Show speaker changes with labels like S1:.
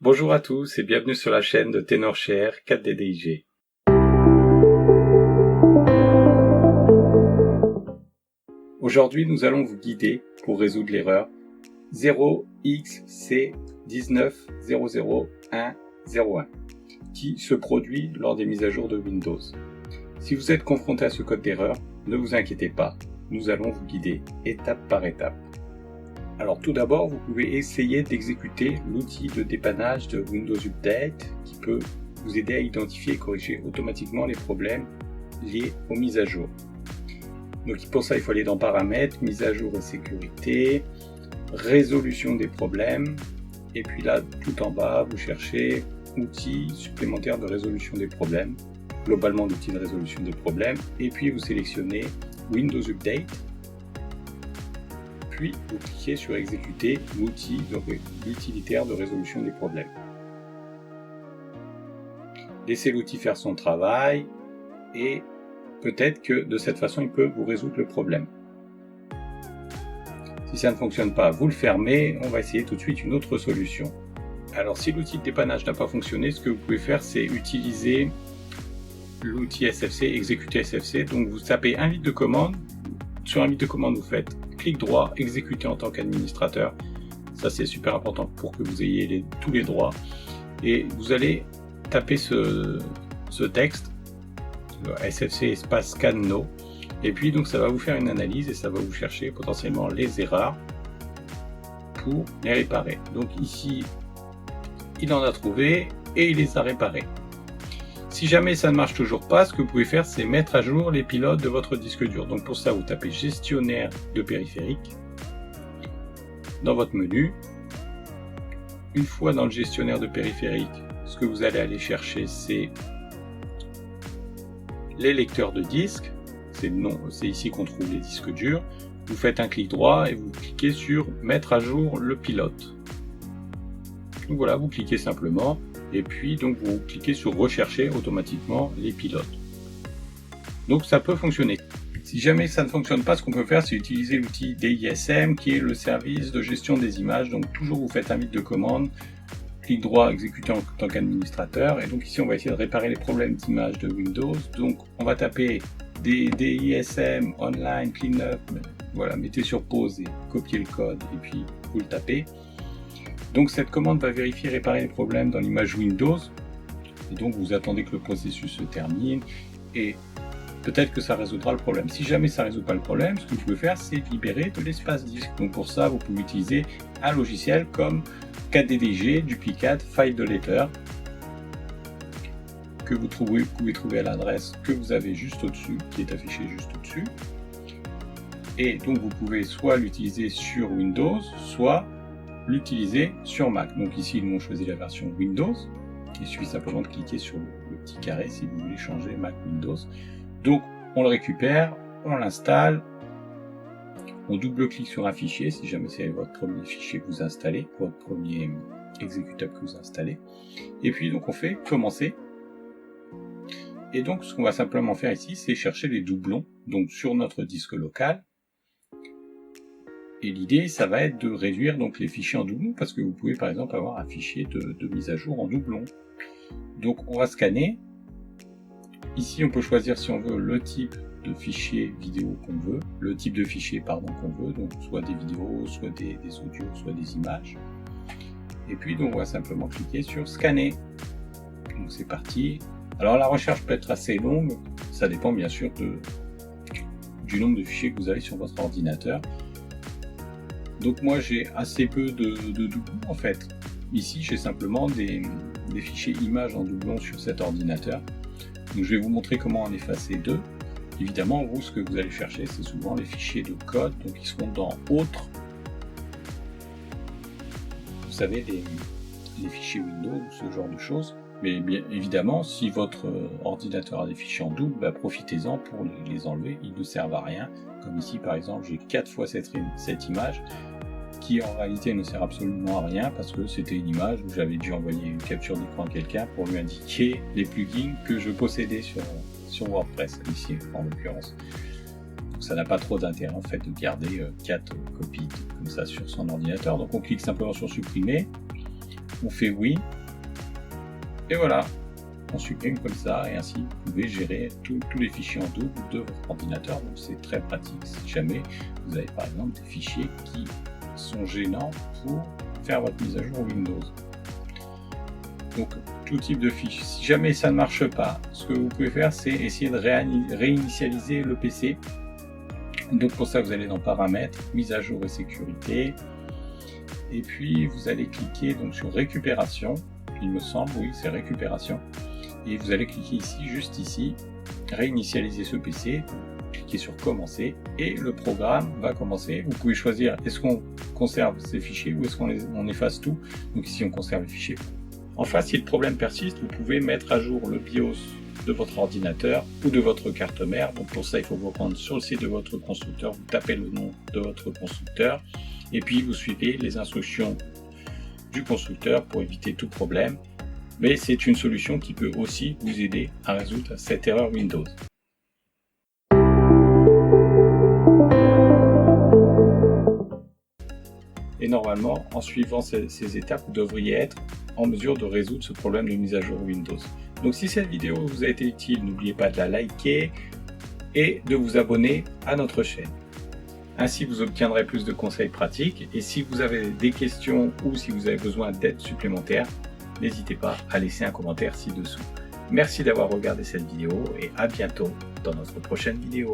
S1: Bonjour à tous et bienvenue sur la chaîne de TenorShare 4DDIG. Aujourd'hui, nous allons vous guider pour résoudre l'erreur 0xC1900101 qui se produit lors des mises à jour de Windows. Si vous êtes confronté à ce code d'erreur, ne vous inquiétez pas, nous allons vous guider étape par étape. Alors tout d'abord, vous pouvez essayer d'exécuter l'outil de dépannage de Windows Update qui peut vous aider à identifier et corriger automatiquement les problèmes liés aux mises à jour. Donc pour ça, il faut aller dans Paramètres, Mise à jour et sécurité, Résolution des problèmes, et puis là, tout en bas, vous cherchez Outils supplémentaires de résolution des problèmes, globalement l'outil de résolution des problèmes, et puis vous sélectionnez Windows Update, puis vous cliquez sur Exécuter l'outil utilitaire de résolution des problèmes. Laissez l'outil faire son travail et peut-être que de cette façon il peut vous résoudre le problème. Si ça ne fonctionne pas, vous le fermez, on va essayer tout de suite une autre solution. Alors si l'outil de dépannage n'a pas fonctionné, ce que vous pouvez faire c'est utiliser l'outil SFC, exécuter SFC, donc vous tapez invite de commande, sur invite de commande vous faites clic droit, exécuter en tant qu'administrateur, ça c'est super important pour que vous ayez tous les droits, et vous allez taper ce texte, SFC espace scan no, et puis donc ça va vous faire une analyse et ça va vous chercher potentiellement les erreurs pour les réparer. Donc ici, il en a trouvé et il les a réparés. Si jamais ça ne marche toujours pas, ce que vous pouvez faire, c'est mettre à jour les pilotes de votre disque dur. Donc pour ça, vous tapez gestionnaire de périphérique dans votre menu. Une fois dans le gestionnaire de périphérique, ce que vous allez aller chercher, c'est les lecteurs de disques. C'est ici qu'on trouve les disques durs. Vous faites un clic droit et vous cliquez sur mettre à jour le pilote. Donc voilà, vous cliquez simplement. Et puis donc vous cliquez sur rechercher automatiquement les pilotes. Donc ça peut fonctionner. Si jamais ça ne fonctionne pas, ce qu'on peut faire c'est utiliser l'outil DISM qui est le service de gestion des images. Donc toujours vous faites invite de commande, clic droit, exécuter en tant qu'administrateur, et donc ici on va essayer de réparer les problèmes d'image de Windows. Donc on va taper DISM online cleanup, voilà, mettez sur pause et copiez le code et puis vous le tapez. Donc cette commande va vérifier et réparer les problèmes dans l'image Windows, et donc vous attendez que le processus se termine, et peut-être que ça résoudra le problème. Si jamais ça ne résout pas le problème, ce que vous pouvez faire, c'est libérer de l'espace disque. Donc pour ça, vous pouvez utiliser un logiciel comme 4DDIG, Duplicate File Deleter, que vous pouvez trouver à l'adresse que vous avez juste au-dessus, qui est affichée juste au-dessus. Et donc vous pouvez soit l'utiliser sur Windows, soit l'utiliser sur Mac. Donc ici nous on choisit la version Windows, il suffit simplement de cliquer sur le petit carré si vous voulez changer Mac Windows. Donc on le récupère, on l'installe, on double-clique sur un fichier si jamais c'est votre premier fichier que vous installez, votre premier exécutable que vous installez, et puis donc on fait commencer. Et donc ce qu'on va simplement faire ici c'est chercher les doublons donc sur notre disque local. Et l'idée, ça va être de réduire donc les fichiers en doublon, parce que vous pouvez par exemple avoir un fichier de mise à jour en doublon. Donc on va scanner. Ici on peut choisir si on veut le type de fichier vidéo qu'on veut, le type de fichier pardon qu'on veut, donc soit des vidéos, soit des audios, soit des images. Et puis donc on va simplement cliquer sur scanner. Donc c'est parti. Alors la recherche peut être assez longue, ça dépend bien sûr du nombre de fichiers que vous avez sur votre ordinateur. Donc moi j'ai assez peu de doublons en fait. Ici j'ai simplement des fichiers images en doublon sur cet ordinateur. Donc je vais vous montrer comment en effacer deux. Évidemment vous ce que vous allez chercher c'est souvent les fichiers de code, donc ils seront dans autres. Vous savez les fichiers Windows ou ce genre de choses. Mais bien évidemment si votre ordinateur a des fichiers en double, profitez-en pour les enlever, ils ne servent à rien. Comme ici par exemple j'ai 4 fois cette image qui en réalité ne sert absolument à rien parce que c'était une image où j'avais dû envoyer une capture d'écran à quelqu'un pour lui indiquer les plugins que je possédais sur WordPress ici en l'occurrence. Donc ça n'a pas trop d'intérêt en fait de garder 4 copies comme ça sur son ordinateur. Donc on clique simplement sur supprimer, on fait oui, Et voilà, on supprime comme ça et ainsi vous pouvez gérer tous les fichiers en double de votre ordinateur. Donc c'est très pratique si jamais vous avez par exemple des fichiers qui sont gênants pour faire votre mise à jour Windows. Donc tout type de fichier. Si jamais ça ne marche pas, ce que vous pouvez faire, c'est essayer de réinitialiser le PC. Donc pour ça, vous allez dans Paramètres, Mise à jour et sécurité, et puis vous allez cliquer donc sur Récupération. Il me semble, oui, c'est Récupération. Et vous allez cliquer ici, juste ici, réinitialiser ce PC. Cliquez sur Commencer et le programme va commencer. Vous pouvez choisir est-ce qu'on conserve ces fichiers ou est-ce qu'on efface tout. Donc ici, on conserve les fichiers. Enfin, si le problème persiste, vous pouvez mettre à jour le BIOS de votre ordinateur ou de votre carte mère. Donc pour ça, il faut vous rendre sur le site de votre constructeur, vous tapez le nom de votre constructeur et puis vous suivez les instructions du constructeur pour éviter tout problème. Mais c'est une solution qui peut aussi vous aider à résoudre cette erreur Windows. Et normalement, en suivant ces étapes, vous devriez être en mesure de résoudre ce problème de mise à jour Windows. Donc si cette vidéo vous a été utile, n'oubliez pas de la liker et de vous abonner à notre chaîne. Ainsi vous obtiendrez plus de conseils pratiques et si vous avez des questions ou si vous avez besoin d'aide supplémentaire, n'hésitez pas à laisser un commentaire ci-dessous. Merci d'avoir regardé cette vidéo et à bientôt dans notre prochaine vidéo.